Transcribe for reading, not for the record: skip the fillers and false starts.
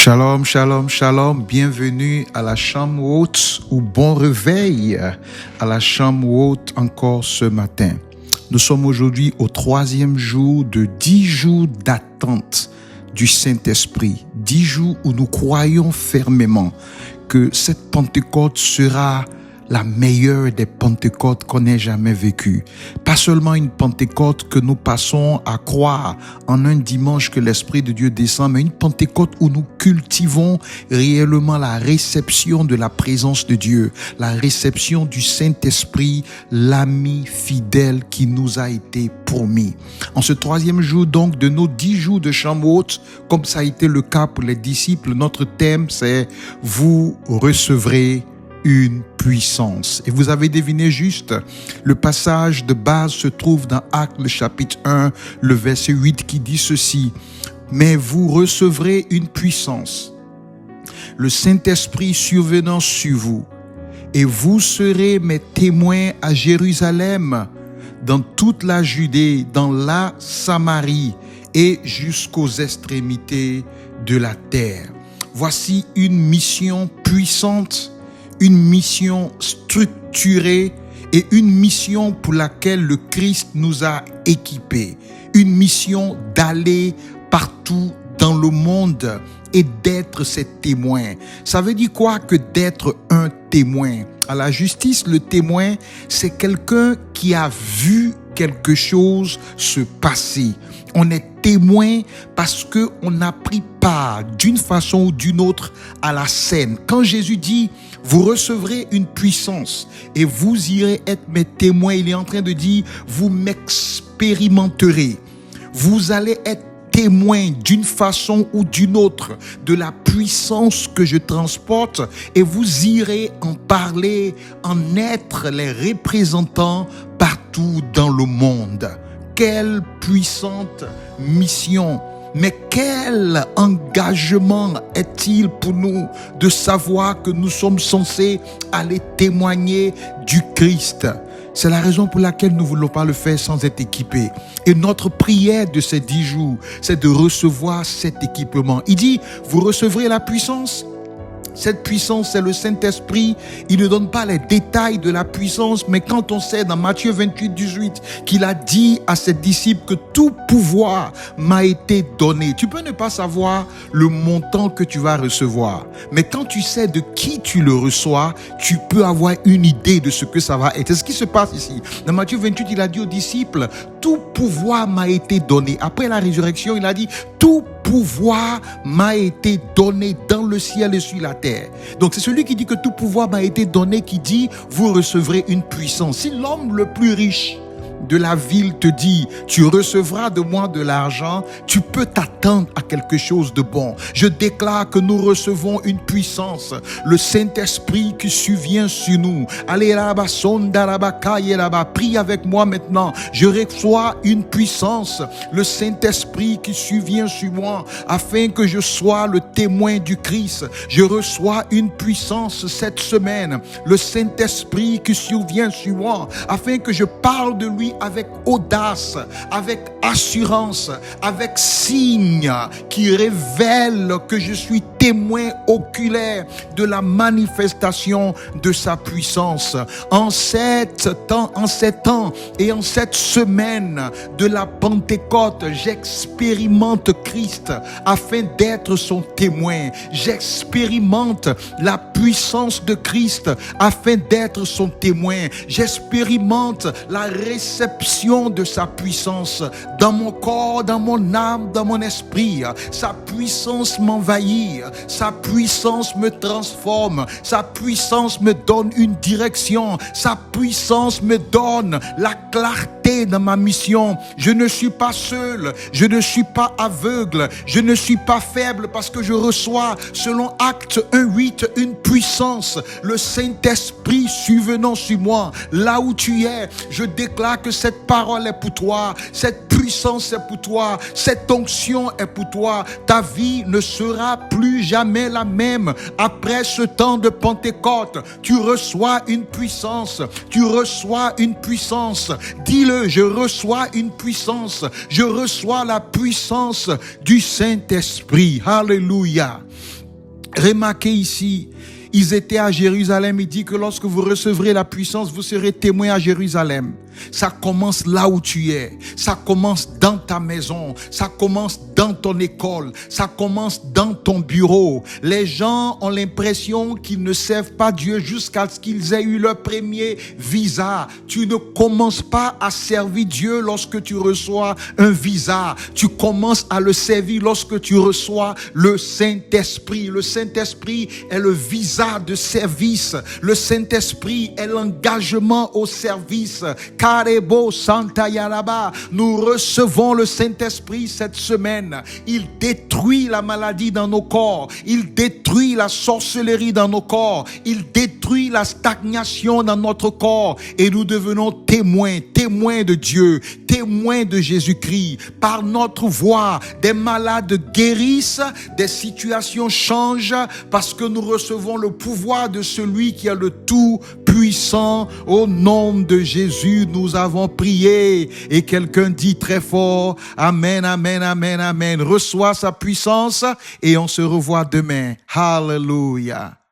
Shalom, shalom, shalom. Bienvenue à la chambre haute ou bon réveil à la chambre haute encore ce matin. Nous sommes aujourd'hui au 3e jour de 10 jours d'attente du Saint-Esprit. 10 jours où nous croyons fermement que cette Pentecôte sera la meilleure des Pentecôtes qu'on ait jamais vécues. Pas seulement une Pentecôte que nous passons à croire en un dimanche que l'Esprit de Dieu descend, mais une Pentecôte où nous cultivons réellement la réception de la présence de Dieu, la réception du Saint-Esprit, l'ami fidèle qui nous a été promis. En ce 3e jour donc de nos 10 jours de chambre haute, comme ça a été le cas pour les disciples, notre thème c'est « Vous recevrez une puissance ». Et vous avez deviné juste, le passage de base se trouve dans Actes le chapitre 1, le verset 8 qui dit ceci: « Mais vous recevrez une puissance, le Saint-Esprit survenant sur vous, et vous serez mes témoins à Jérusalem, dans toute la Judée, dans la Samarie et jusqu'aux extrémités de la terre. » Voici une mission puissante, une mission structurée et une mission pour laquelle le Christ nous a équipés. Une mission d'aller partout dans le monde et d'être ses témoins. Ça veut dire quoi que d'être un témoin? À la justice, le témoin, c'est quelqu'un qui a vu quelque chose se passer. On est témoin parce que on a pris part d'une façon ou d'une autre à la scène. Quand Jésus dit « Vous recevrez une puissance et vous irez être mes témoins », il est en train de dire « Vous m'expérimenterez. Vous allez être témoin d'une façon ou d'une autre de la puissance que je transporte et vous irez en parler, en être les représentants partout dans le monde. » Quelle puissante mission! Mais quel engagement est-il pour nous de savoir que nous sommes censés aller témoigner du Christ? C'est la raison pour laquelle nous ne voulons pas le faire sans être équipés. Et notre prière de ces 10 jours, c'est de recevoir cet équipement. Il dit, vous recevrez la puissance. Cette puissance, c'est le Saint-Esprit. Il ne donne pas les détails de la puissance, mais quand on sait dans Matthieu 28, 18, qu'il a dit à ses disciples que tout pouvoir m'a été donné. Tu peux ne pas savoir le montant que tu vas recevoir, mais quand tu sais de qui tu le reçois, tu peux avoir une idée de ce que ça va être. C'est ce qui se passe ici. Dans Matthieu 28, il a dit aux disciples, tout pouvoir m'a été donné. Après la résurrection, il a dit, tout pouvoir m'a été donné dans le ciel et sur la terre. Donc c'est celui qui dit que tout pouvoir m'a été donné qui dit vous recevrez une puissance. Si l'homme le plus riche de la ville te dit tu recevras de moi de l'argent, tu peux t'attendre à quelque chose de bon. Je déclare que nous recevons une puissance, le Saint-Esprit qui survient sur nous. Allez là-bas, sonda là-bas, caille là-bas, prie avec moi maintenant. Je reçois une puissance, le Saint-Esprit qui survient sur moi afin que je sois le témoin du Christ. Je reçois une puissance cette semaine, le Saint-Esprit qui survient sur moi afin que je parle de lui avec audace, avec assurance, avec signe qui révèle que je suis témoin oculaire de la manifestation de sa puissance. En sept temps et en cette semaine de la Pentecôte, j'expérimente Christ afin d'être son témoin. J'expérimente la puissance de Christ afin d'être son témoin. J'expérimente la réception de sa puissance dans mon corps, dans mon âme, dans mon esprit. Sa puissance m'envahit, sa puissance me transforme, sa puissance me donne une direction, sa puissance me donne la clarté dans ma mission. Je ne suis pas seul, je ne suis pas aveugle, je ne suis pas faible parce que je reçois, selon Actes 1:8, une puissance, le Saint-Esprit survenant sur moi. Là où tu es, je déclare que cette parole est pour toi, cette puissance est pour toi, cette onction est pour toi. Ta vie ne sera plus jamais la même. Après ce temps de Pentecôte, tu reçois une puissance, tu reçois une puissance. Dis-le, je reçois une puissance, je reçois la puissance du Saint-Esprit. Alléluia. Remarquez ici, ils étaient à Jérusalem. Il dit que lorsque vous recevrez la puissance, vous serez témoins à Jérusalem. Ça commence là où tu es. Ça commence dans ta maison. Ça commence dans ton école. Ça commence dans ton bureau. Les gens ont l'impression qu'ils ne servent pas Dieu jusqu'à ce qu'ils aient eu leur premier visa. Tu ne commences pas à servir Dieu lorsque tu reçois un visa. Tu commences à le servir lorsque tu reçois le Saint-Esprit. Le Saint-Esprit est le visa de service. Le Saint-Esprit est l'engagement au service. Karebo Santa Yaraba. Nous recevons le Saint-Esprit cette semaine. Il détruit la maladie dans nos corps. Il détruit la sorcellerie dans nos corps. Il détruit la stagnation dans notre corps. Et nous devenons témoins de Dieu, témoins de Jésus-Christ. Par notre voix, des malades guérissent, des situations changent parce que nous recevons le pouvoir de celui qui a le tout puissant. Au nom de Jésus, nous avons prié. Et quelqu'un dit très fort, Amen, Amen, Amen, Amen. Reçois sa puissance et on se revoit demain. Hallelujah.